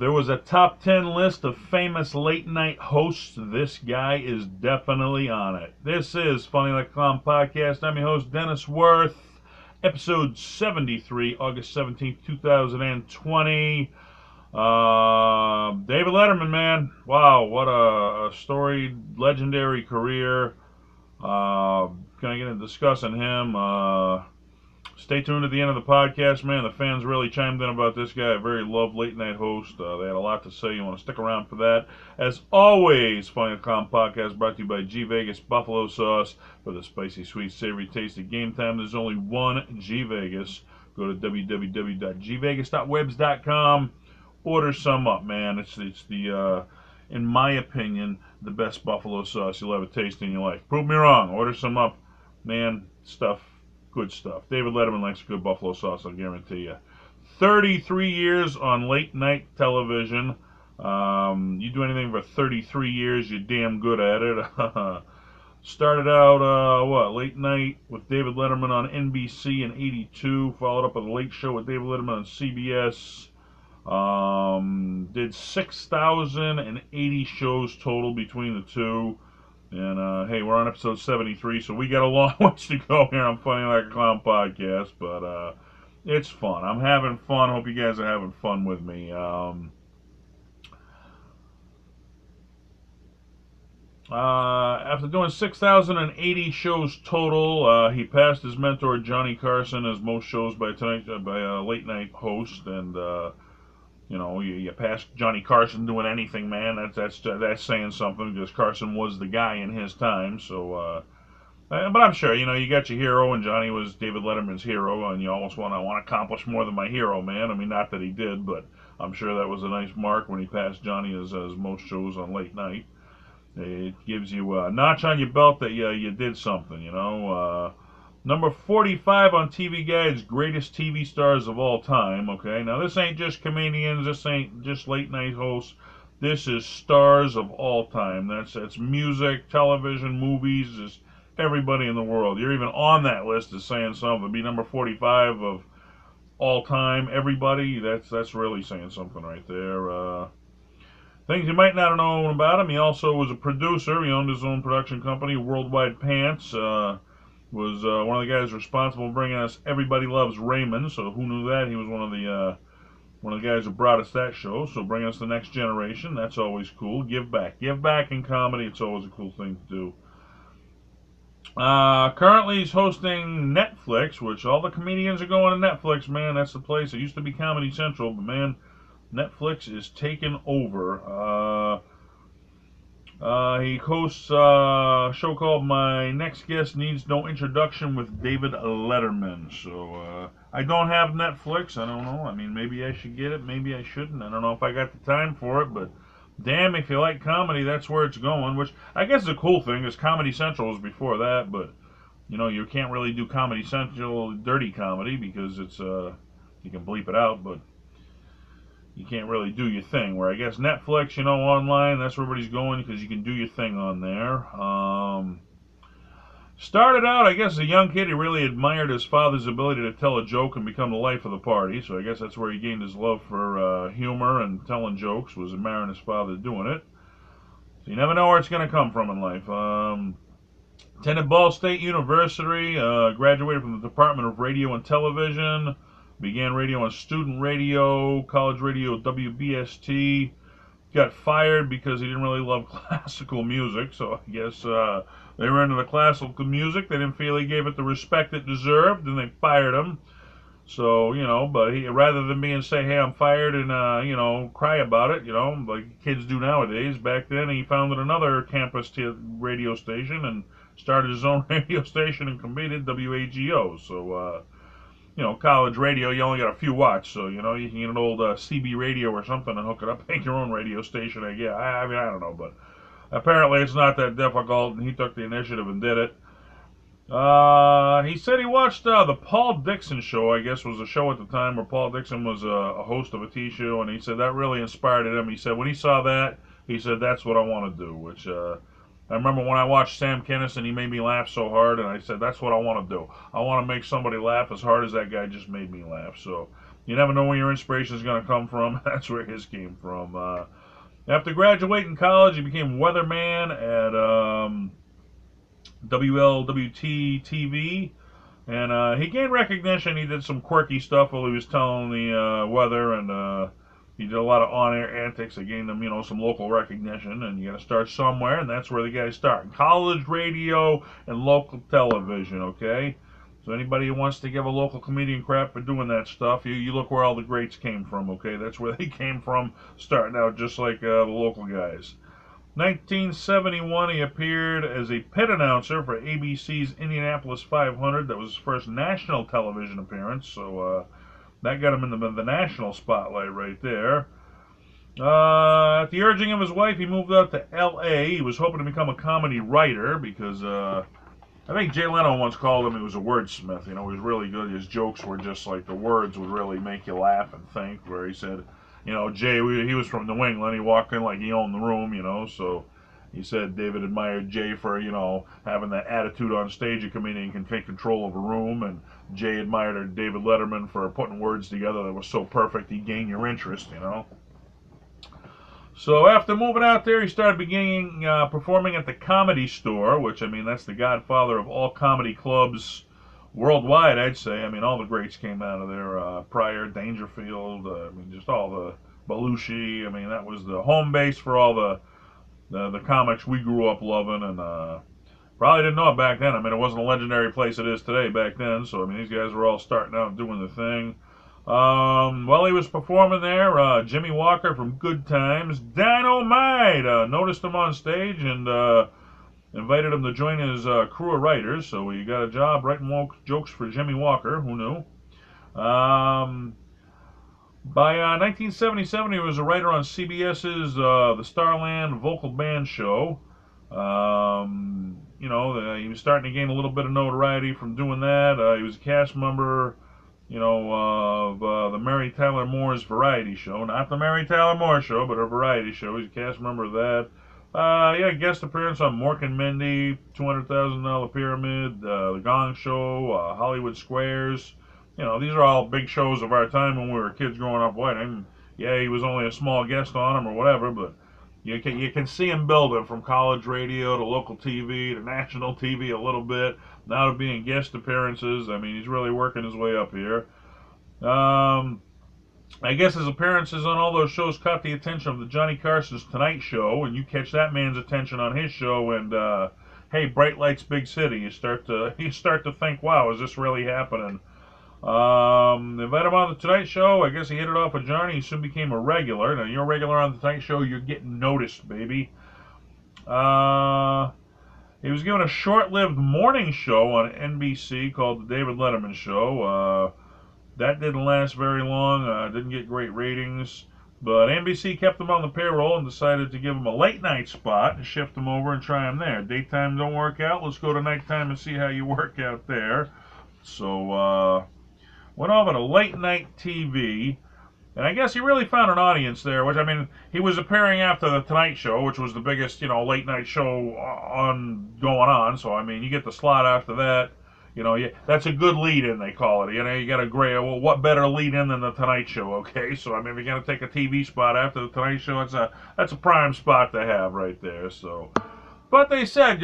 there was a top 10 list of famous late night hosts, this guy is definitely on it. This is Funny Like a Clown Podcast. I'm your host, Dennis Wirth. Episode 73, August 17th, 2020. David Letterman, man. Wow, what a storied, legendary career. Gonna get into discussing him. Stay tuned at the end of the podcast, man. The fans really chimed in about this guy. A very loved late night host. They had a lot to say. You want to stick around for that. As always, Funny Like a Clown Podcast brought to you by G Vegas Buffalo Sauce for the spicy, sweet, savory taste of game time. There's only one G Vegas. Go to www.gvegas.webs.com. Order some up, man. It's the in my opinion, the best buffalo sauce you'll ever taste in your life. Prove me wrong. Order some up, man. Good stuff. David Letterman likes a good buffalo sauce, I guarantee you. 33 years on late night television. You do anything for 33 years, you're damn good at it. Started out, late night with David Letterman on NBC in 82. Followed up with a late show with David Letterman on CBS. Did 6,080 shows total between the two. And, hey, we're on episode 73, so we got a long ways to go here on Funny Like a Clown Podcast, but, it's fun. I'm having fun. Hope you guys are having fun with me. After doing 6,080 shows total, he passed his mentor, Johnny Carson, as most shows by a late night host, and, you know, you pass Johnny Carson doing anything, man. That's saying something, because Carson was the guy in his time. So, but I'm sure, you know, you got your hero, and Johnny was David Letterman's hero, and you almost want to accomplish more than my hero, man. I mean, not that he did, but I'm sure that was a nice mark when he passed Johnny as most shows on late night. It gives you a notch on your belt that you did something, you know. Number 45 on TV Guide's greatest TV stars of all time, okay? Now, this ain't just comedians, this ain't just late night hosts. This is stars of all time. That's music, television, movies, just everybody in the world. You're even on that list is saying something. Be number 45 of all time, everybody, that's really saying something right there. Things you might not have known about him, he also was a producer. He owned his own production company, Worldwide Pants. Was one of the guys responsible for bringing us Everybody Loves Raymond. So who knew that? He was one of the guys who brought us that show. So bring us The Next Generation. That's always cool. Give back in comedy. It's always a cool thing to do. Currently he's hosting Netflix, which all the comedians are going to Netflix, man. That's the place. It used to be Comedy Central, but man, Netflix is taking over. He hosts a show called My Next Guest Needs No Introduction with David Letterman. So, I don't have Netflix. I don't know. I mean, maybe I should get it. Maybe I shouldn't. I don't know if I got the time for it. But, damn, if you like comedy, that's where it's going. Which, I guess is a cool thing, because Comedy Central was before that. But, you know, you can't really do Comedy Central dirty comedy, because it's, you can bleep it out, but you can't really do your thing. Where I guess Netflix, you know, online, that's where everybody's going, because you can do your thing on there. Started out, I guess, as a young kid, he really admired his father's ability to tell a joke and become the life of the party. So I guess that's where he gained his love for humor and telling jokes, was admiring his father doing it. So you never know where it's going to come from in life. Attended Ball State University, graduated from the Department of Radio and Television. Began radio on student radio, college radio, WBST. Got fired because he didn't really love classical music, so I guess they were into the classical music. They didn't feel he gave it the respect it deserved, and they fired him. So, you know, but he, rather than being say, hey, I'm fired, and, you know, cry about it, you know, like kids do nowadays, back then he founded another campus radio station and started his own radio station and competed, WAGO. So, you know, college radio, you only got a few watts, so, you know, you can get an old CB radio or something and hook it up, make your own radio station, I guess. I mean, I don't know, but apparently it's not that difficult, and he took the initiative and did it. He said he watched the Paul Dixon show, I guess was a show at the time where Paul Dixon was a host of a TV show, and he said that really inspired him. He said when he saw that, he said, that's what I want to do, which I remember when I watched Sam Kinison, he made me laugh so hard, and I said, that's what I want to do. I want to make somebody laugh as hard as that guy just made me laugh. So, You never know where your inspiration is going to come from. That's where his came from. After graduating college, he became weatherman at WLWT TV, and he gained recognition. He did some quirky stuff while he was telling the weather, and he did a lot of on-air antics that gained him, some local recognition. And you got to start somewhere, and that's where the guys start: college radio and local television. Okay. So anybody who wants to give a local comedian crap for doing that stuff, you look where all the greats came from, okay? That's where they came from, starting out just like the local guys. 1971, he appeared as a pit announcer for ABC's Indianapolis 500. That was his first national television appearance, so that got him in the national spotlight right there. At the urging of his wife, he moved out to L.A. He was hoping to become a comedy writer because... I think Jay Leno once called him, he was a wordsmith. He was really good. His jokes were just like the words would really make you laugh and think. Where he said, Jay, he was from New England. He walked in like he owned the room, So he said David admired Jay for, having that attitude on stage. A comedian can take control of a room. And Jay admired David Letterman for putting words together that was so perfect he gained your interest, So after moving out there, he started beginning performing at the Comedy Store, which, that's the godfather of all comedy clubs worldwide, I'd say. All the greats came out of there. Pryor, Dangerfield, just all the Belushi. That was the home base for all the comics we grew up loving, and probably didn't know it back then. It wasn't a legendary place it is today back then, so, these guys were all starting out doing the thing. While he was performing there, Jimmy Walker from Good Times, Dynamite, noticed him on stage and invited him to join his crew of writers. So he got a job writing jokes for Jimmy Walker. Who knew? By 1977, he was a writer on CBS's the Starland Vocal Band Show. He was starting to gain a little bit of notoriety from doing that. He was a cast member of the Mary Tyler Moore's variety show. Not the Mary Tyler Moore show, but a variety show. He's a cast member of that. He had a guest appearance on Mork and Mindy, $200,000 Pyramid, The Gong Show, Hollywood Squares. These are all big shows of our time when we were kids growing up white. He was only a small guest on them or whatever, but you can see him building from college radio to local TV to national TV a little bit, now to being guest appearances. He's really working his way up here. I guess his appearances on all those shows caught the attention of the Johnny Carson's Tonight Show, and you catch that man's attention on his show, and hey, bright lights, big city. You start to think, wow, is this really happening? Invite him on the Tonight Show. I guess he hit it off with Johnny. He soon became a regular. Now, you're a regular on the Tonight Show, you're getting noticed, baby. He was given a short-lived morning show on NBC called The David Letterman Show. That didn't last very long. Didn't get great ratings. But NBC kept him on the payroll and decided to give him a late-night spot and shift him over and try him there. Daytime don't work out. Let's go to nighttime and see how you work out there. So, went over to late-night TV. And I guess he really found an audience there, which, he was appearing after The Tonight Show, which was the biggest, late-night show going on. So, you get the slot after that. That's a good lead-in, they call it. You got a great, well, what better lead-in than The Tonight Show, okay? So, if you're going to take a TV spot after The Tonight Show, that's a prime spot to have right there, so. But they said,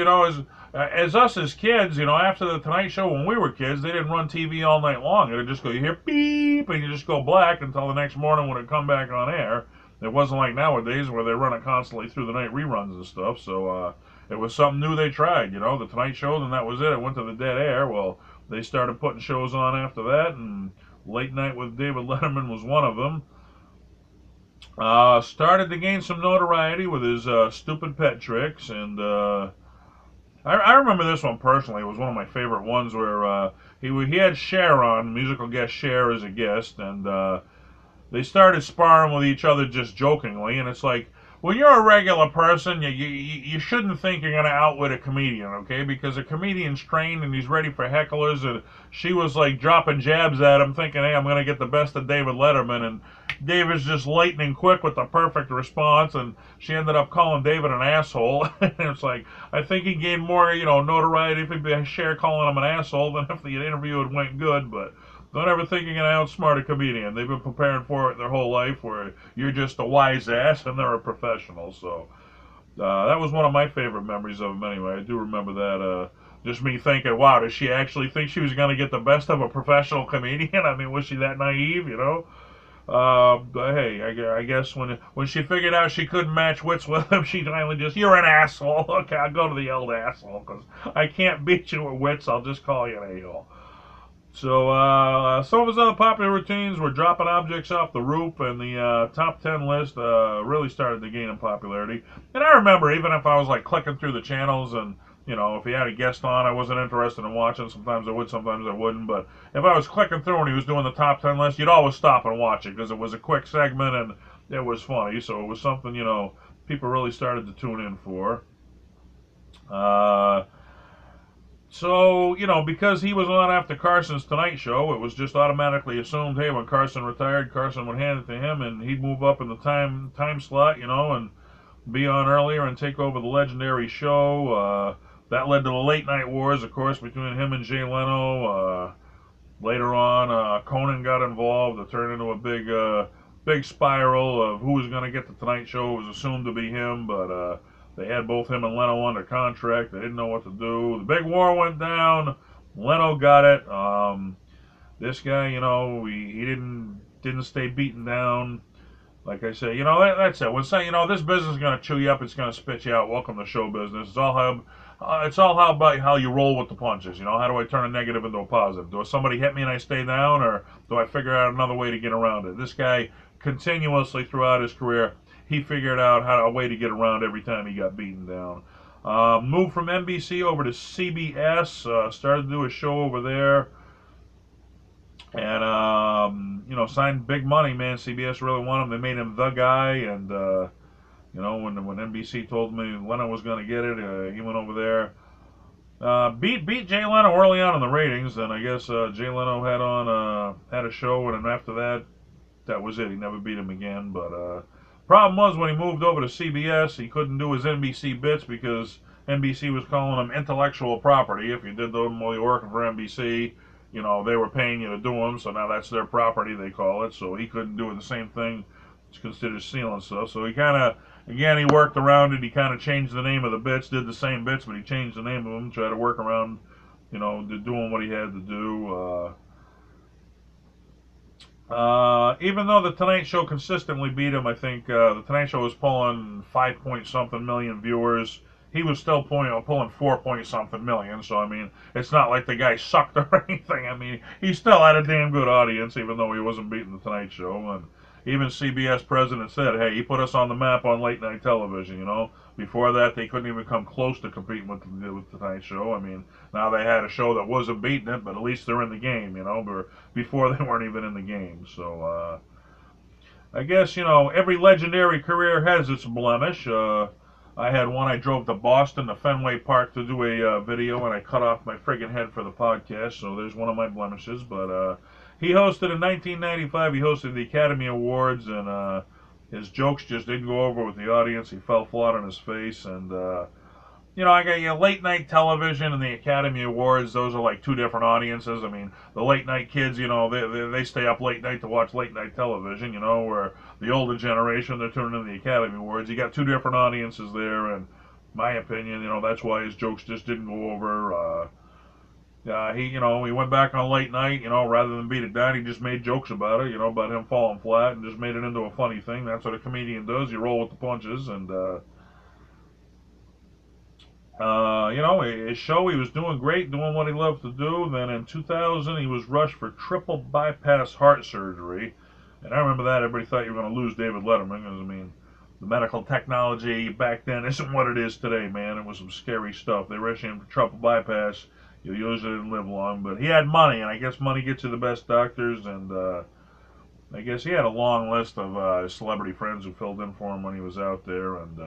as us as kids, after The Tonight Show, when we were kids, they didn't run TV all night long. It would just go, you hear beep, and you just go black until the next morning when it come back on air. It wasn't like nowadays where they run it constantly through the night reruns and stuff. So it was something new they tried, The Tonight Show, and that was it. It went to the dead air. Well, they started putting shows on after that, and Late Night with David Letterman was one of them. Started to gain some notoriety with his stupid pet tricks, and I remember this one personally. It was one of my favorite ones where he had Cher on, musical guest Cher as a guest, and they started sparring with each other just jokingly, and it's like, when you're a regular person, you shouldn't think you're going to outwit a comedian, okay? Because a comedian's trained and he's ready for hecklers, and she was like dropping jabs at him thinking, hey, I'm going to get the best of David Letterman, and David's just lightning quick with the perfect response, and she ended up calling David an asshole. And it's like, I think he gained more, notoriety if he'd been Cher calling him an asshole than if the interview had went good, but Don't ever think you're going to outsmart a comedian. They've been preparing for it their whole life, where you're just a wise ass and they're a professional. So that was one of my favorite memories of him anyway. I do remember that. Just me thinking, wow, does she actually think she was going to get the best of a professional comedian? I mean, was she that naive, you know? But hey, I guess when she figured out she couldn't match wits with him, she finally just, you're an asshole. Okay, I'll go to the old asshole, because I can't beat you with wits. I'll just call you an a-hole. So, some of his other popular routines were dropping objects off the roof, and the top 10 list really started to gain in popularity. And I remember, even if I was like clicking through the channels and, you know, if he had a guest on, I wasn't interested in watching. Sometimes I would, sometimes I wouldn't. But if I was clicking through and he was doing the top 10 list, you'd always stop and watch it because it was a quick segment and it was funny. So it was something, you know, people really started to tune in for. So, you know, because he was on after Carson's Tonight Show, it was just automatically assumed, hey, when Carson retired, Carson would hand it to him, and he'd move up in the time slot, you know, and be on earlier and take over the legendary show. That led to the late night wars, of course, between him and Jay Leno. Later on, Conan got involved. It turned into a big spiral of who was going to get the Tonight Show. It was assumed to be him, but they had both him and Leno under contract. They didn't know what to do. The big war went down. Leno got it. This guy, you know, he didn't stay beaten down. Like I say, you know, that's it. When saying, you know, this business is going to chew you up, it's going to spit you out. Welcome to show business. It's all how about how you roll with the punches. You know, how do I turn a negative into a positive? Do somebody hit me and I stay down, or do I figure out another way to get around it? This guy continuously throughout his career, he figured out a way to get around every time he got beaten down. Moved from NBC over to CBS. Started to do a show over there. And, you know, signed big money, man. CBS really wanted him. They made him the guy. And, you know, when NBC told me Leno was going to get it, he went over there. Beat Jay Leno early on in the ratings. And I guess Jay Leno had a show. And then after that was it. He never beat him again. But problem was when he moved over to CBS, he couldn't do his NBC bits because NBC was calling him intellectual property. If you did them while you were working for NBC, you know, they were paying you to do them, so now that's their property, they call it. So he couldn't do it the same thing. It's considered stealing stuff. So he kind of, again, he worked around it. He kind of changed the name of the bits, did the same bits, but he changed the name of them, tried to work around, you know, doing what he had to do. Even though the Tonight Show consistently beat him, I think the Tonight Show was pulling 5-point-something million viewers. He was still pulling 4-point-something million. So, I mean, it's not like the guy sucked or anything. I mean, he still had a damn good audience, even though he wasn't beating the Tonight Show. And even CBS president said, hey, he put us on the map on late night television, you know. Before that, they couldn't even come close to competing with the Tonight Show. I mean, now they had a show that wasn't beating it, but at least they're in the game, you know. But before, they weren't even in the game. So, I guess, you know, every legendary career has its blemish. I had one. I drove to Boston, to Fenway Park, to do a video, and I cut off my friggin' head for the podcast. So there's one of my blemishes. But he hosted in 1995. He hosted the Academy Awards, and his jokes just didn't go over with the audience. He fell flat on his face, and you know, I got late night television and the Academy Awards. Those are like two different audiences. I mean, the late night kids, you know, they stay up late night to watch late night television. You know, where the older generation, they're tuning in the Academy Awards. You got two different audiences there, and my opinion, you know, that's why his jokes just didn't go over. You know, he went back on late night, you know, rather than beat it down, he just made jokes about it, you know, about him falling flat, and just made it into a funny thing. That's what a comedian does. You roll with the punches, and you know, his show, he was doing great, doing what he loved to do. Then in 2000, he was rushed for triple bypass heart surgery. And I remember that. Everybody thought you were going to lose David Letterman, because, I mean, the medical technology back then isn't what it is today, man. It was some scary stuff. They rushed him for triple bypass. You usually didn't live long, but he had money, and I guess money gets you the best doctors, and I guess he had a long list of celebrity friends who filled in for him when he was out there, and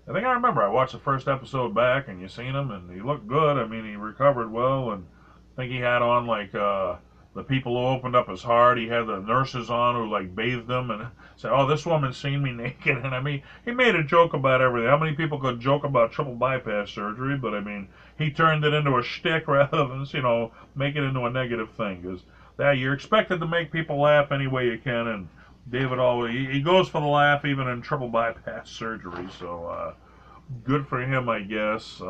I think I remember I watched the first episode back, and you seen him, and he looked good. I mean, he recovered well, and I think he had on, like, the people who opened up his heart. He had the nurses on who, like, bathed him and said, oh, this woman's seen me naked. And, I mean, he made a joke about everything. How many people could joke about triple bypass surgery? But, I mean, he turned it into a shtick rather than, you know, make it into a negative thing. Because Yeah, you're expected to make people laugh any way you can, and David always he goes for the laugh even in triple bypass surgery. So good for him, I guess.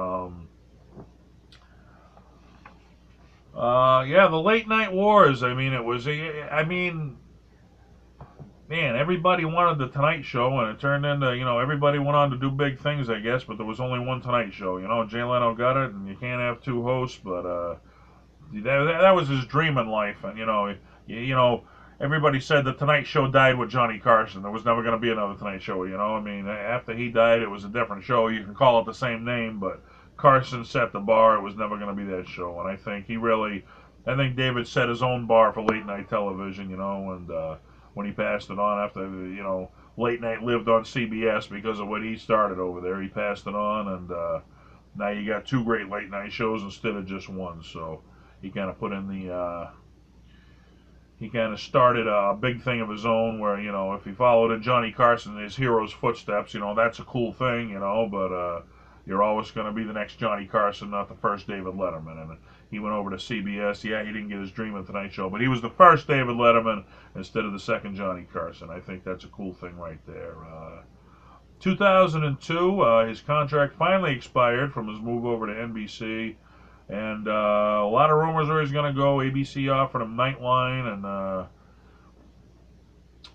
Yeah, the late night wars. I mean, it was. I mean, man, everybody wanted the Tonight Show, and it turned into, everybody went on to do big things, I guess. But there was only one Tonight Show. Jay Leno got it, and you can't have two hosts. But that was his dream in life, and everybody said the Tonight Show died with Johnny Carson. There was never going to be another Tonight Show. I mean, after he died, it was a different show. You can call it the same name, but Carson set the bar. It was never going to be that show, and I think David set his own bar for late night television. And when he passed it on after late night lived on CBS because of what he started over there, he passed it on, and now you got two great late night shows instead of just one. So he kind of put in he kind of started a big thing of his own where, if he followed in Johnny Carson, his hero's footsteps, that's a cool thing, but you're always going to be the next Johnny Carson, not the first David Letterman. And he went over to CBS. Yeah, he didn't get his dream of the Tonight Show, but he was the first David Letterman instead of the second Johnny Carson. I think that's a cool thing right there. 2002, his contract finally expired from his move over to NBC. And a lot of rumors where he's going to go. ABC offered him Nightline, and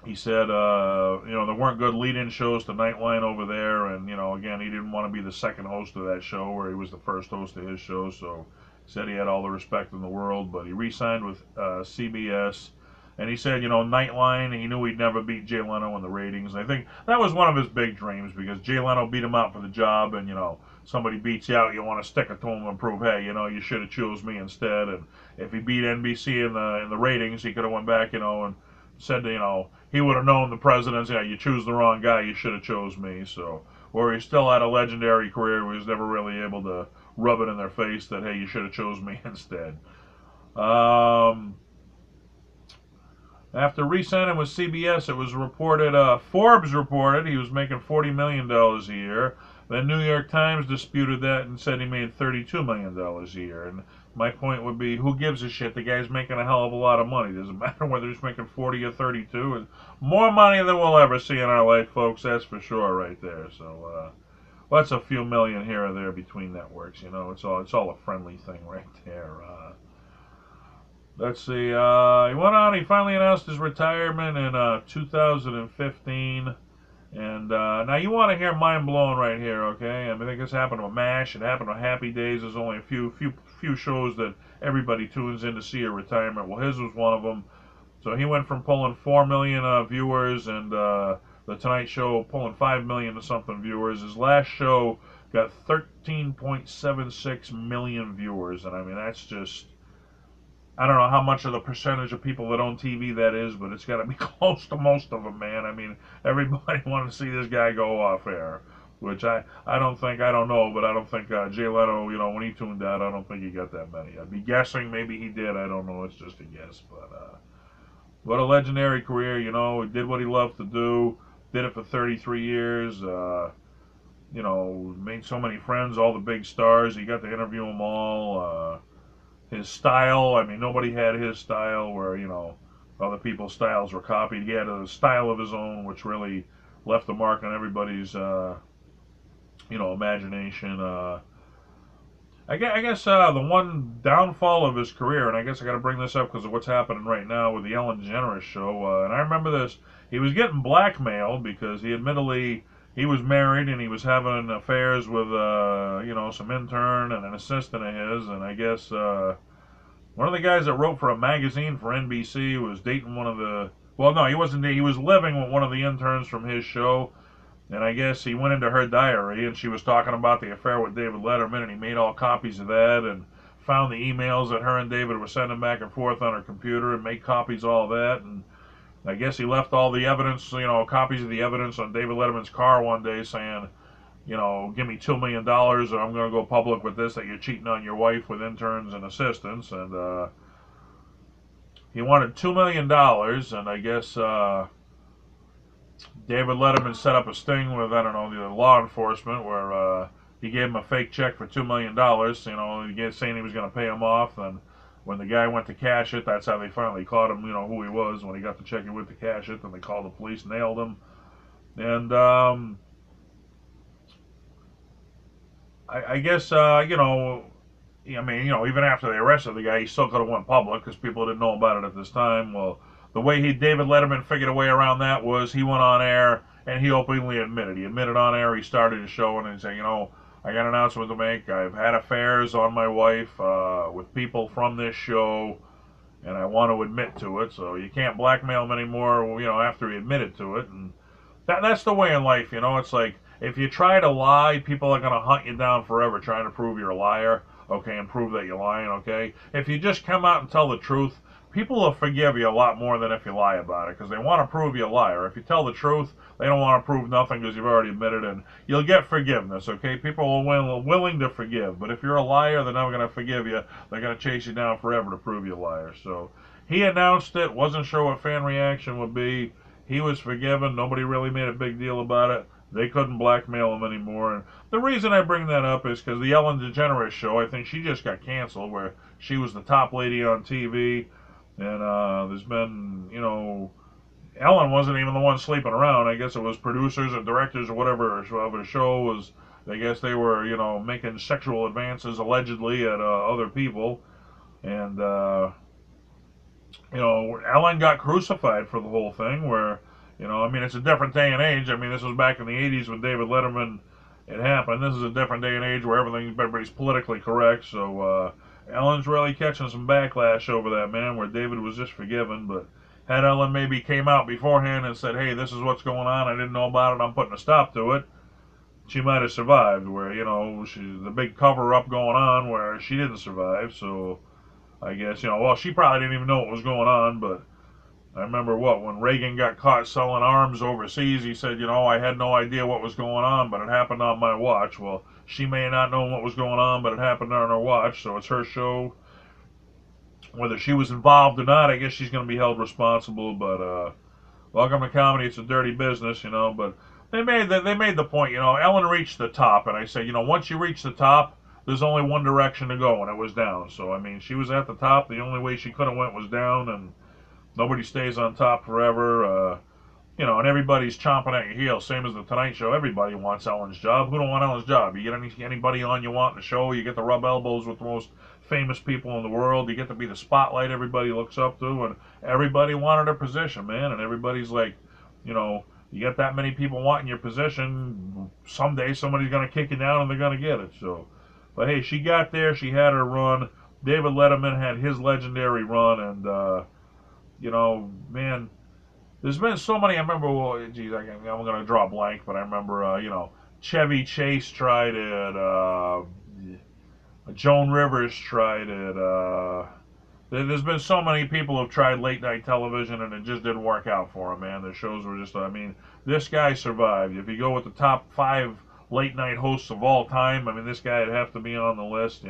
he said, there weren't good lead-in shows to Nightline over there. And, again, he didn't want to be the second host of that show where he was the first host of his show. So he said he had all the respect in the world. But he re-signed with CBS. And he said, Nightline, he knew he'd never beat Jay Leno in the ratings. And I think that was one of his big dreams because Jay Leno beat him out for the job. And, somebody beats you out, you want to stick it to him and prove, hey, you should have chose me instead. And if he beat NBC in the ratings, he could have went back, and said, he would have known the presidents, you choose the wrong guy, you should have chose me. So, where he still had a legendary career, he was never really able to rub it in their face that, hey, you should have chose me instead. After re-signing with CBS, it was reported, Forbes reported he was making $40 million a year. The New York Times disputed that and said he made $32 million a year. And my point would be, who gives a shit? The guy's making a hell of a lot of money. Doesn't matter whether he's making 40 or 32. It's more money than we'll ever see in our life, folks. That's for sure, right there. So, that's a few million here or there between networks. It's all a friendly thing right there. Let's see. He went on. He finally announced his retirement in 2015. And now you want to hear mind blown right here, okay? I think this happened with MASH. It happened with Happy Days. There's only a few shows that everybody tunes in to see a retirement. Well, his was one of them. So he went from pulling 4 million viewers and the Tonight Show pulling 5 million to something viewers. His last show got 13.76 million viewers, and I mean that's just. I don't know how much of the percentage of people that own TV that is, but it's got to be close to most of them, man. I mean, everybody wanted to see this guy go off air, which I don't know, but I don't think Jay Leno, when he tuned out, I don't think he got that many. I'd be guessing maybe he did. I don't know. It's just a guess, but what a legendary career, He did what he loved to do, did it for 33 years, made so many friends, all the big stars. He got to interview them all. His style, I mean, nobody had his style where, other people's styles were copied. He had a style of his own, which really left a mark on everybody's, imagination. I guess the one downfall of his career, and I guess I got to bring this up because of what's happening right now with the Ellen DeGeneres show, and I remember this, he was getting blackmailed because he admittedly, he was married and he was having affairs with, some intern and an assistant of his, and I guess one of the guys that wrote for a magazine for NBC was dating one of the, well, no, he wasn't dating, he was living with one of the interns from his show, and I guess he went into her diary and she was talking about the affair with David Letterman, and he made all copies of that and found the emails that her and David were sending back and forth on her computer and made copies of all that, and I guess he left all the evidence, copies of the evidence on David Letterman's car one day saying, give me $2 million or I'm going to go public with this, that you're cheating on your wife with interns and assistants. And he wanted $2 million, and I guess David Letterman set up a sting with, I don't know, the law enforcement where he gave him a fake check for $2 million, saying he was going to pay him off. And when the guy went to cash it, that's how they finally caught him, who he was. When he got the check, he went to cash it, then they called the police, nailed him. And I guess, I mean, even after they arrested the guy, he still could have went public because people didn't know about it at this time. Well, the way David Letterman figured a way around that was he went on air and he openly admitted. He admitted on air he started his show and he said, I got an announcement to make. I've had affairs on my wife with people from this show, and I want to admit to it. So you can't blackmail him anymore, after he admitted to it. And that's the way in life, It's like if you try to lie, people are going to hunt you down forever trying to prove you're a liar, okay, and prove that you're lying, okay? If you just come out and tell the truth, people will forgive you a lot more than if you lie about it because they want to prove you're a liar. If you tell the truth, they don't want to prove nothing because you've already admitted it, and you'll get forgiveness, okay? People are willing to forgive, but if you're a liar, they're never going to forgive you. They're going to chase you down forever to prove you're a liar. So he announced it, wasn't sure what fan reaction would be. He was forgiven. Nobody really made a big deal about it. They couldn't blackmail him anymore. And the reason I bring that up is because the Ellen DeGeneres show, I think she just got canceled, where she was the top lady on TV. And there's been, Ellen wasn't even the one sleeping around. I guess it was producers or directors or whatever of a show was. I guess they were, making sexual advances allegedly at other people. And, Ellen got crucified for the whole thing where, I mean, it's a different day and age. I mean, this was back in the 80s when David Letterman it happened. This is a different day and age where everybody's politically correct. So Ellen's really catching some backlash over that, man, where David was just forgiven. But had Ellen maybe came out beforehand and said, hey, this is what's going on, I didn't know about it, I'm putting a stop to it, she might have survived. Where, the big cover-up going on where she didn't survive. So I guess, well, she probably didn't even know what was going on, but I remember when Reagan got caught selling arms overseas, he said, I had no idea what was going on, but it happened on my watch. Well, she may not know what was going on, but it happened on her watch, so it's her show. Whether she was involved or not, I guess she's going to be held responsible, but welcome to comedy, it's a dirty business, but they made the point, Ellen reached the top, and I said, once you reach the top, there's only one direction to go, and it was down. So, I mean, she was at the top, the only way she could have went was down, and nobody stays on top forever, and everybody's chomping at your heels, same as the Tonight Show. Everybody wants Ellen's job. Who don't want Ellen's job? You get anybody on you want in the show, you get to rub elbows with the most famous people in the world, you get to be the spotlight everybody looks up to, and everybody wanted her position, man, and everybody's like, you get that many people wanting your position, someday somebody's going to kick you down and they're going to get it. So, but hey, she got there, she had her run. David Letterman had his legendary run, and man, there's been so many. I remember, I'm going to draw a blank, but I remember, Chevy Chase tried it, Joan Rivers tried it. There's been so many people who have tried late night television, and it just didn't work out for them, man. The shows were just, I mean, this guy survived. If you go with the top 5 late night hosts of all time, I mean, this guy would have to be on the list,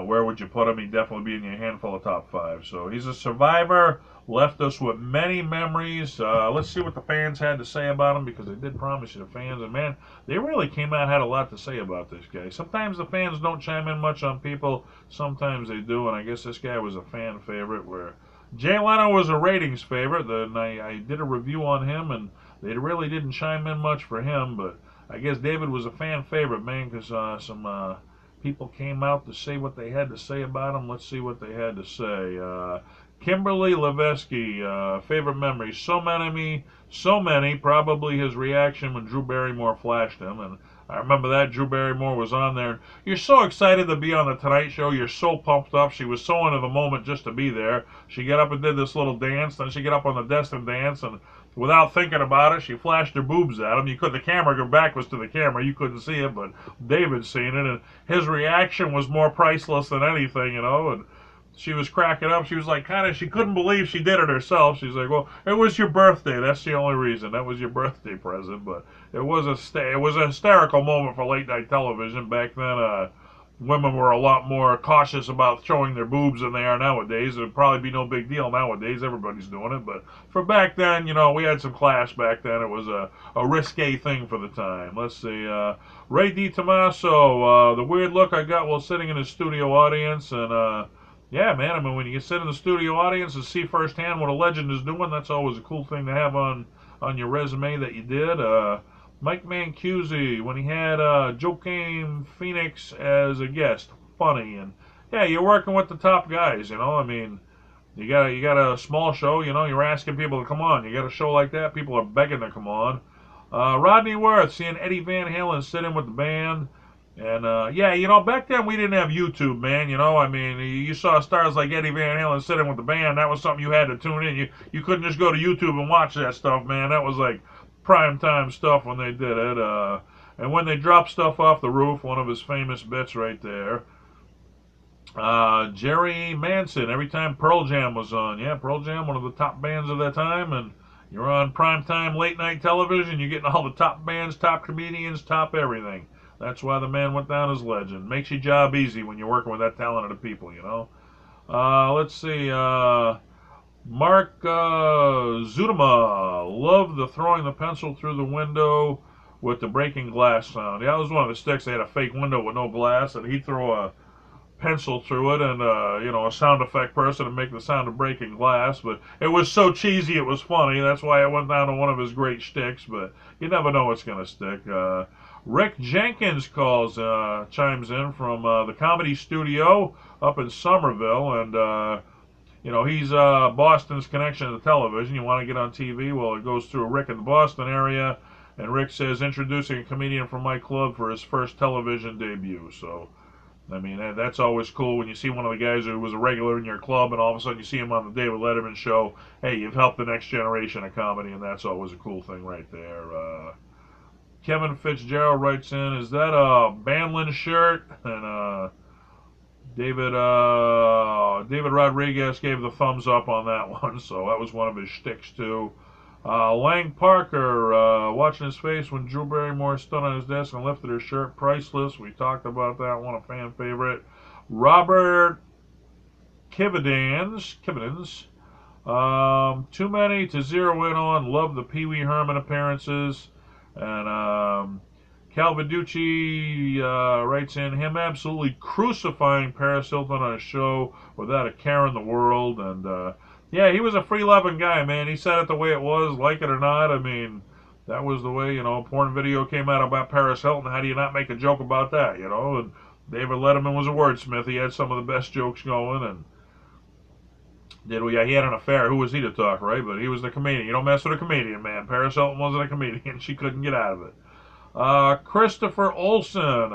where would you put him? He'd definitely be in your handful of top 5. So he's a survivor, left us with many memories. Let's see what the fans had to say about him, because they did promise you the fans, and man, they really came out and had a lot to say about this guy. Sometimes the fans don't chime in much on people, sometimes they do, and I guess this guy was a fan favorite, where Jay Leno was a ratings favorite. Then I did a review on him, and they really didn't chime in much for him, but I guess David was a fan favorite, man, because some people came out to say what they had to say about him. Let's see what they had to say. Kimberly Levesky, favorite memories. So many, probably his reaction when Drew Barrymore flashed him. And I remember that. Drew Barrymore was on there. You're so excited to be on the Tonight Show. You're so pumped up. She was so into the moment just to be there. She got up and did this little dance. Then she got up on the desk and danced. And without thinking about it, she flashed her boobs at him. The camera, her back was to the camera. You couldn't see it, but David seen it. And his reaction was more priceless than anything, And she was cracking up. She was like, she couldn't believe she did it herself. She's like, well, it was your birthday. That's the only reason. That was your birthday present. But it was a hysterical moment for late night television back then. women were a lot more cautious about showing their boobs than they are nowadays. It'd probably be no big deal nowadays. Everybody's doing it. But for back then, we had some class back then. It was a risque thing for the time. Let's see. Ray DiTomaso, the weird look I got while sitting in the studio audience. And, yeah, man, I mean, when you sit in the studio audience and see firsthand what a legend is doing, that's always a cool thing to have on your resume that you did. Mike Mancusi, when he had Joaquin Phoenix as a guest, funny, and yeah, you're working with the top guys. I mean, you got a small show. You're asking people to come on. You got a show like that, people are begging to come on. Rodney Wirth, seeing Eddie Van Halen sit in with the band, and yeah, back then we didn't have YouTube, man. I mean, you saw stars like Eddie Van Halen sitting with the band. That was something you had to tune in. You couldn't just go to YouTube and watch that stuff, man. That was like prime time stuff when they did it. And when they dropped stuff off the roof, one of his famous bits right there. Jerry Manson, every time Pearl Jam was on. Yeah, Pearl Jam, one of the top bands of that time, and you're on prime time late night television, you're getting all the top bands, top comedians, top everything. That's why the man went down as legend. Makes your job easy when you're working with that talented people, Let's see, Mark Zutama, loved the throwing the pencil through the window with the breaking glass sound. Yeah, that was one of the sticks. They had a fake window with no glass, and he'd throw a pencil through it, and a sound effect person to make the sound of breaking glass. But it was so cheesy, it was funny. That's why it went down to one of his great shticks. But you never know what's gonna stick. Rick Jenkins chimes in from the Comedy Studio up in Somerville, and he's Boston's connection to television. You want to get on TV? Well, it goes through Rick in the Boston area. And Rick says, introducing a comedian from my club for his first television debut. So, I mean, that's always cool when you see one of the guys who was a regular in your club and all of a sudden you see him on the David Letterman show. Hey, you've helped the next generation of comedy, and that's always a cool thing right there. Kevin Fitzgerald writes in, is that a Banlin shirt? And David Rodriguez gave the thumbs up on that one, so that was one of his shticks too. Lang Parker, watching his face when Drew Barrymore stood on his desk and lifted her shirt, priceless. We talked about that one, a fan favorite. Robert Kivadans, too many to zero in on. Love the Pee Wee Herman appearances. And Cal Viducci writes in, him absolutely crucifying Paris Hilton on his show without a care in the world. And yeah, he was a free-loving guy, man. He said it the way it was, like it or not. I mean, that was the way, porn video came out about Paris Hilton. How do you not make a joke about that, And David Letterman was a wordsmith. He had some of the best jokes going, and he had an affair. Who was he to talk, right? But he was the comedian. You don't mess with a comedian, man. Paris Hilton wasn't a comedian. She couldn't get out of it. Christopher Olsen,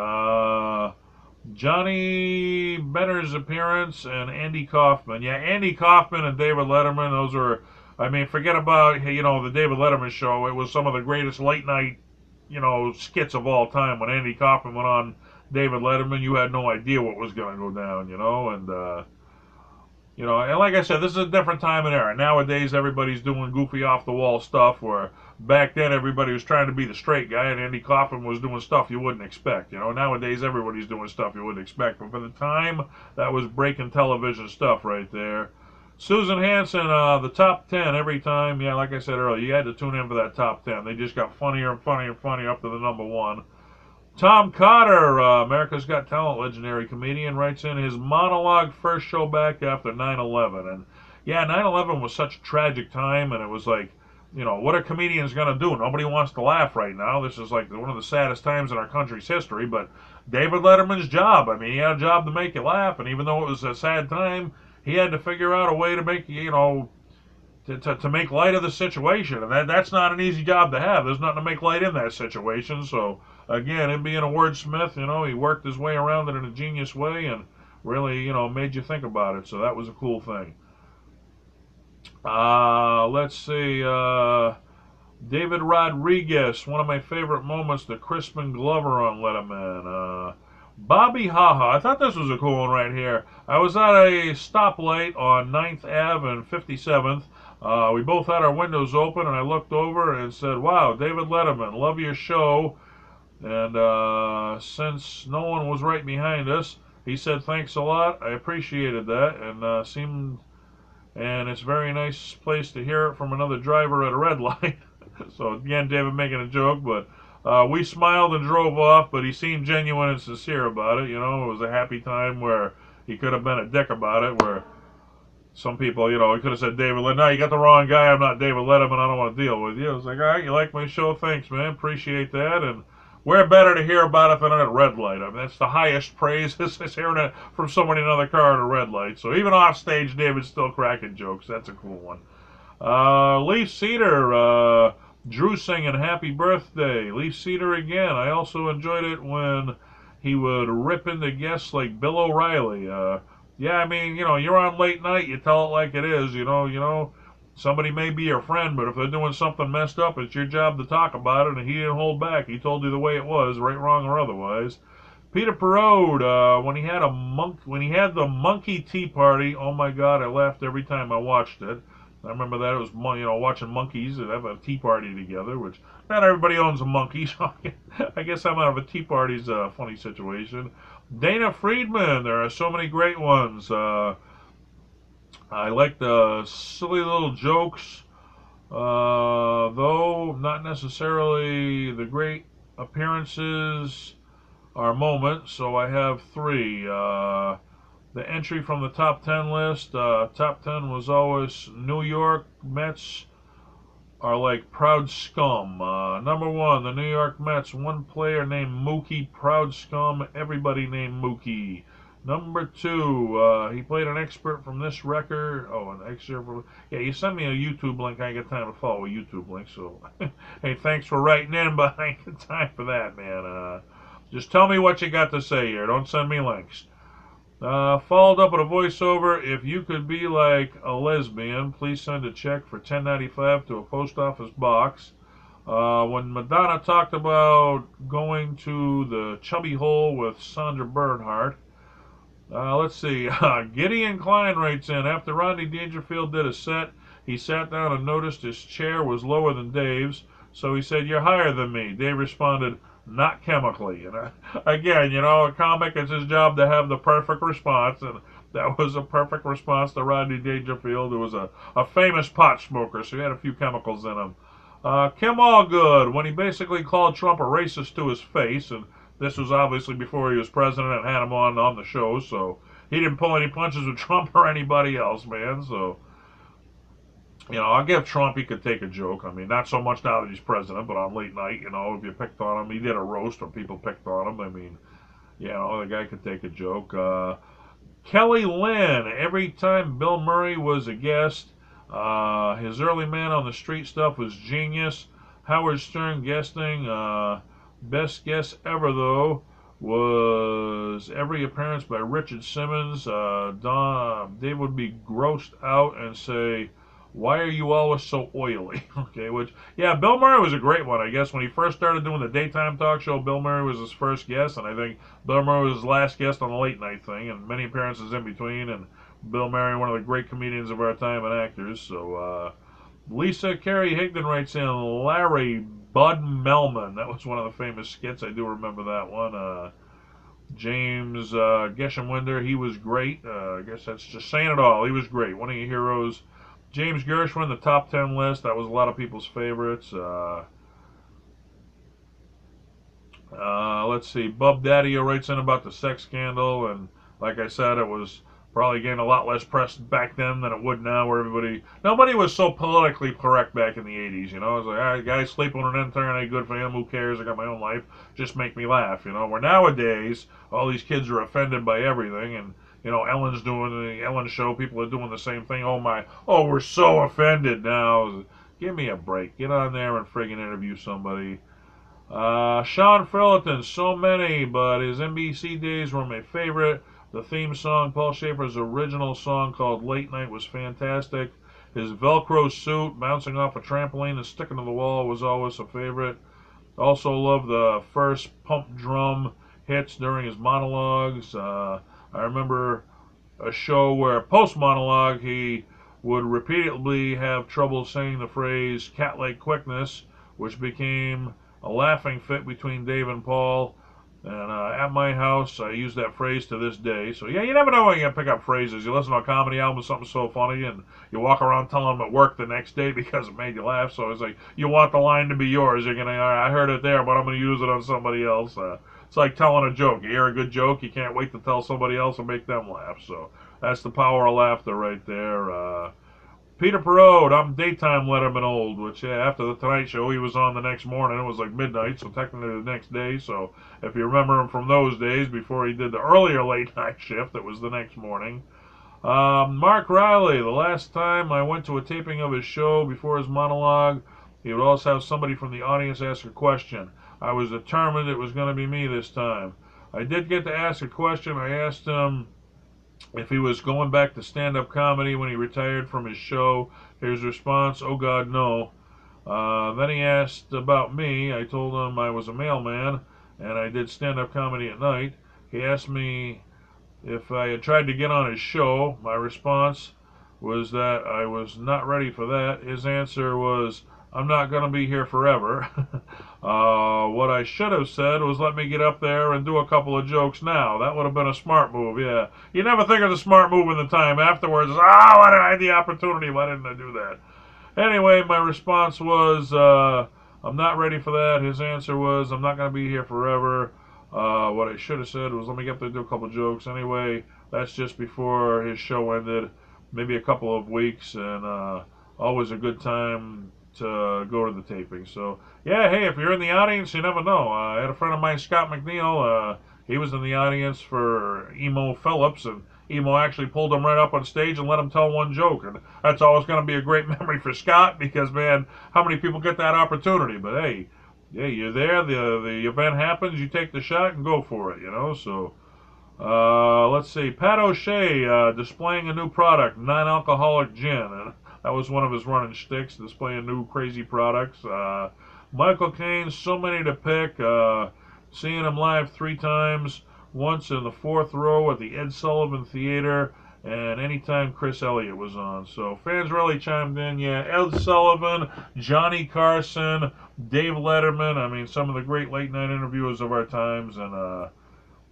Johnny Benner's appearance, and Andy Kaufman. Yeah, Andy Kaufman and David Letterman, those were, I mean, forget about, the David Letterman show. It was some of the greatest late night, skits of all time. When Andy Kaufman went on David Letterman, you had no idea what was going to go down, and, and like I said, this is a different time and era. Nowadays, everybody's doing goofy off-the-wall stuff, where back then everybody was trying to be the straight guy, and Andy Kaufman was doing stuff you wouldn't expect. Nowadays everybody's doing stuff you wouldn't expect. But for the time, that was breaking television stuff right there. Susan Hansen, the top 10 every time. Yeah, like I said earlier, you had to tune in for that top 10. They just got funnier and funnier and funnier up to the number one. Tom Cotter, America's Got Talent legendary comedian, writes in his monologue first show back after 9/11. And yeah, 9/11 was such a tragic time, and it was like, what are comedians going to do? Nobody wants to laugh right now. This is like one of the saddest times in our country's history. But David Letterman's job, I mean, he had a job to make you laugh, and even though it was a sad time, he had to figure out a way to make, to make light of the situation. And that's not an easy job to have. There's nothing to make light in that situation. So, again, him being a wordsmith, he worked his way around it in a genius way and really, made you think about it. So that was a cool thing. Let's see. David Rodriguez, one of my favorite moments, the Crispin Glover on Letterman. Bobby Haha, I thought this was a cool one right here. I was at a stoplight on 9th Ave and 57th. We both had our windows open, and I looked over and said, wow, David Letterman, love your show. And since no one was right behind us, he said, "Thanks a lot. I appreciated that." And it's a very nice place to hear it from another driver at a red light. So again, David making a joke, but we smiled and drove off. But he seemed genuine and sincere about it. It was a happy time where he could have been a dick about it. Where some people, he could have said David Letterman. No, you got the wrong guy. I'm not David Letterman. I don't want to deal with you. I was like, all right, you like my show? Thanks, man. Appreciate that. And we're better to hear about it than at a red light. I mean, that's the highest praise is hearing it from somebody in another car at a red light. So even off stage, David's still cracking jokes. That's a cool one. Leaf Cedar, Drew singing Happy Birthday. Leaf Cedar again. I also enjoyed it when he would rip into guests like Bill O'Reilly. Yeah, I mean, you're on late night, you tell it like it is, somebody may be your friend, but if they're doing something messed up, it's your job to talk about it, and he didn't hold back. He told you the way it was, right, wrong, or otherwise. Peter Perrault, when he had the monkey tea party, oh my God, I laughed every time I watched it. I remember that it was, watching monkeys that have a tea party together, which not everybody owns a monkey, so I guess I'm out of a tea party's a funny situation. Dana Friedman, there are so many great ones. I like the silly little jokes, though not necessarily the great appearances or moments. So I have three. The entry from the top 10 list, top 10 was always New York Mets are like proud scum. Number one, the New York Mets, one player named Mookie, proud scum, everybody named Mookie. Number two, he played an expert from this record. Oh, an excerpt from. Yeah, you sent me a YouTube link. I ain't got time to follow a YouTube link, so. Hey, thanks for writing in, but I ain't got time for that, man. Just tell me what you got to say here. Don't send me links. Followed up with a voiceover. If you could be like a lesbian, please send a check for $10.95 to a post office box. When Madonna talked about going to the chubby hole with Sandra Bernhardt, let's see. Gideon Klein writes in, after Rodney Dangerfield did a set, he sat down and noticed his chair was lower than Dave's, so he said, "You're higher than me." Dave responded, "Not chemically." And again, a comic, it's his job to have the perfect response, and that was a perfect response to Rodney Dangerfield, who was a famous pot smoker, so he had a few chemicals in him. Kim Allgood, when he basically called Trump a racist to his face, and this was obviously before he was president and had him on the show, so he didn't pull any punches with Trump or anybody else, man. So, I'll give Trump, he could take a joke. I mean, not so much now that he's president, but on late night, if you picked on him, he did a roast or people picked on him. I mean, the guy could take a joke. Kelly Lynn, every time Bill Murray was a guest, his early man on the street stuff was genius. Howard Stern guesting, best guest ever though was every appearance by Richard Simmons. Dave would be grossed out and say, "Why are you always so oily?" Okay, which, yeah, Bill Murray was a great one. I guess when he first started doing the daytime talk show, Bill Murray was his first guest, and I think Bill Murray was his last guest on the late night thing, and many appearances in between. And Bill Murray, one of the great comedians of our time and actors. So, Lisa Carey Higdon writes in, Larry Bud Melman. That was one of the famous skits. I do remember that one. James Geshenwinder, he was great. I guess that's just saying it all. He was great. One of your heroes. James Gershwin, the top 10 list. That was a lot of people's favorites. Let's see. Bub Daddy writes in about the sex scandal, and like I said, it was probably getting a lot less press back then than it would now, where nobody was so politically correct back in the 80s, It was like, all right, guys sleeping with an intern, ain't good for him, who cares, I got my own life, just make me laugh, Where nowadays, all these kids are offended by everything, and, Ellen's doing the Ellen show, people are doing the same thing, we're so offended now. Give me a break, get on there and friggin' interview somebody. Sean Frillerton, so many, but his NBC days were my favorite. The theme song, Paul Schaefer's original song called Late Night, was fantastic. His Velcro suit, bouncing off a trampoline and sticking to the wall, was always a favorite. Also loved the first pump drum hits during his monologues. I remember a show where post-monologue he would repeatedly have trouble saying the phrase cat-like quickness, which became a laughing fit between Dave and Paul. And at my house, I use that phrase to this day. So yeah, you never know when you pick up phrases. You listen to a comedy album, something so funny, and you walk around telling them at work the next day because it made you laugh. So it's like, you want the line to be yours. You're gonna, all right, I heard it there, but I'm gonna use it on somebody else. It's like telling a joke. You hear a good joke, you can't wait to tell somebody else and make them laugh. So that's the power of laughter right there. Peter Perot, I'm daytime Letterman old, which after the Tonight Show, he was on the next morning. It was like midnight, so technically the next day. So if you remember him from those days, before he did the earlier late night shift, it was the next morning. Mark Riley, the last time I went to a taping of his show before his monologue, he would also have somebody from the audience ask a question. I was determined it was going to be me this time. I did get to ask a question. I asked him if he was going back to stand-up comedy when he retired from his show. His response, oh God, no. Then he asked about me. I told him I was a mailman and I did stand-up comedy at night. He asked me if I had tried to get on his show. My response was that I was not ready for that. His answer was, I'm not going to be here forever. What I should have said was, let me get up there and do a couple of jokes now. That would have been a smart move, yeah. You never think of the smart move in the time afterwards. Why did I have the opportunity? Why didn't I do that? Anyway, my response was, I'm not ready for that. His answer was, I'm not going to be here forever. What I should have said was, let me get up there and do a couple of jokes. Anyway, that's just before his show ended, maybe a couple of weeks, and always a good time to go to the taping. So yeah, hey, if you're in the audience, you never know. I had a friend of mine, Scott McNeil. He was in the audience for Emo Phillips, and Emo actually pulled him right up on stage and let him tell one joke. And that's always going to be a great memory for Scott, because man, how many people get that opportunity? But hey, yeah, you're there. The event happens. You take the shot and go for it. So. Let's see. Pat O'Shea displaying a new product, non-alcoholic gin. And that was one of his running shticks, displaying new crazy products. Michael Caine, so many to pick. Seeing him live 3 times, once in the 4th row at the Ed Sullivan Theater, and anytime Chris Elliott was on. So fans really chimed in. Yeah, Ed Sullivan, Johnny Carson, Dave Letterman. I mean, some of the great late night interviewers of our times, and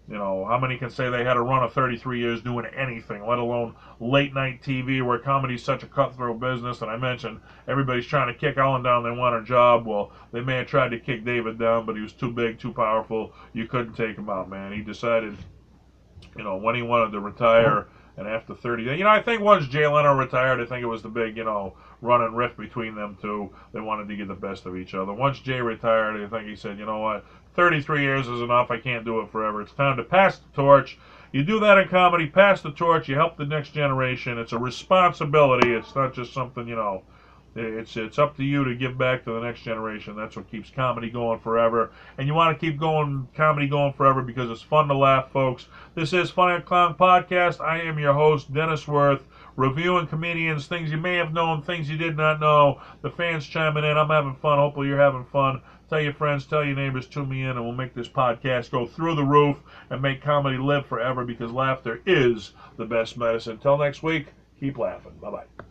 how many can say they had a run of 33 years doing anything, let alone late night TV, where comedy's such a cutthroat business. And I mentioned everybody's trying to kick Ellen down. They want her job. Well, they may have tried to kick David down, but he was too big, too powerful. You couldn't take him out, man. He decided, when he wanted to retire. And after 30, I think once Jay Leno retired, I think it was the big, run and riff between them two. They wanted to get the best of each other. Once Jay retired, I think he said, you know what, 33 years is enough. I can't do it forever. It's time to pass the torch. You do that in comedy, pass the torch. You help the next generation. It's a responsibility. It's not just something, It's up to you to give back to the next generation. That's what keeps comedy going forever. And you want to keep comedy going forever because it's fun to laugh, folks. This is Funny Clown Podcast. I am your host, Dennis Wirth, reviewing comedians, things you may have known, things you did not know. The fans chiming in. I'm having fun. Hopefully you're having fun. Tell your friends, tell your neighbors, tune me in, and we'll make this podcast go through the roof and make comedy live forever, because laughter is the best medicine. Until next week, keep laughing. Bye-bye.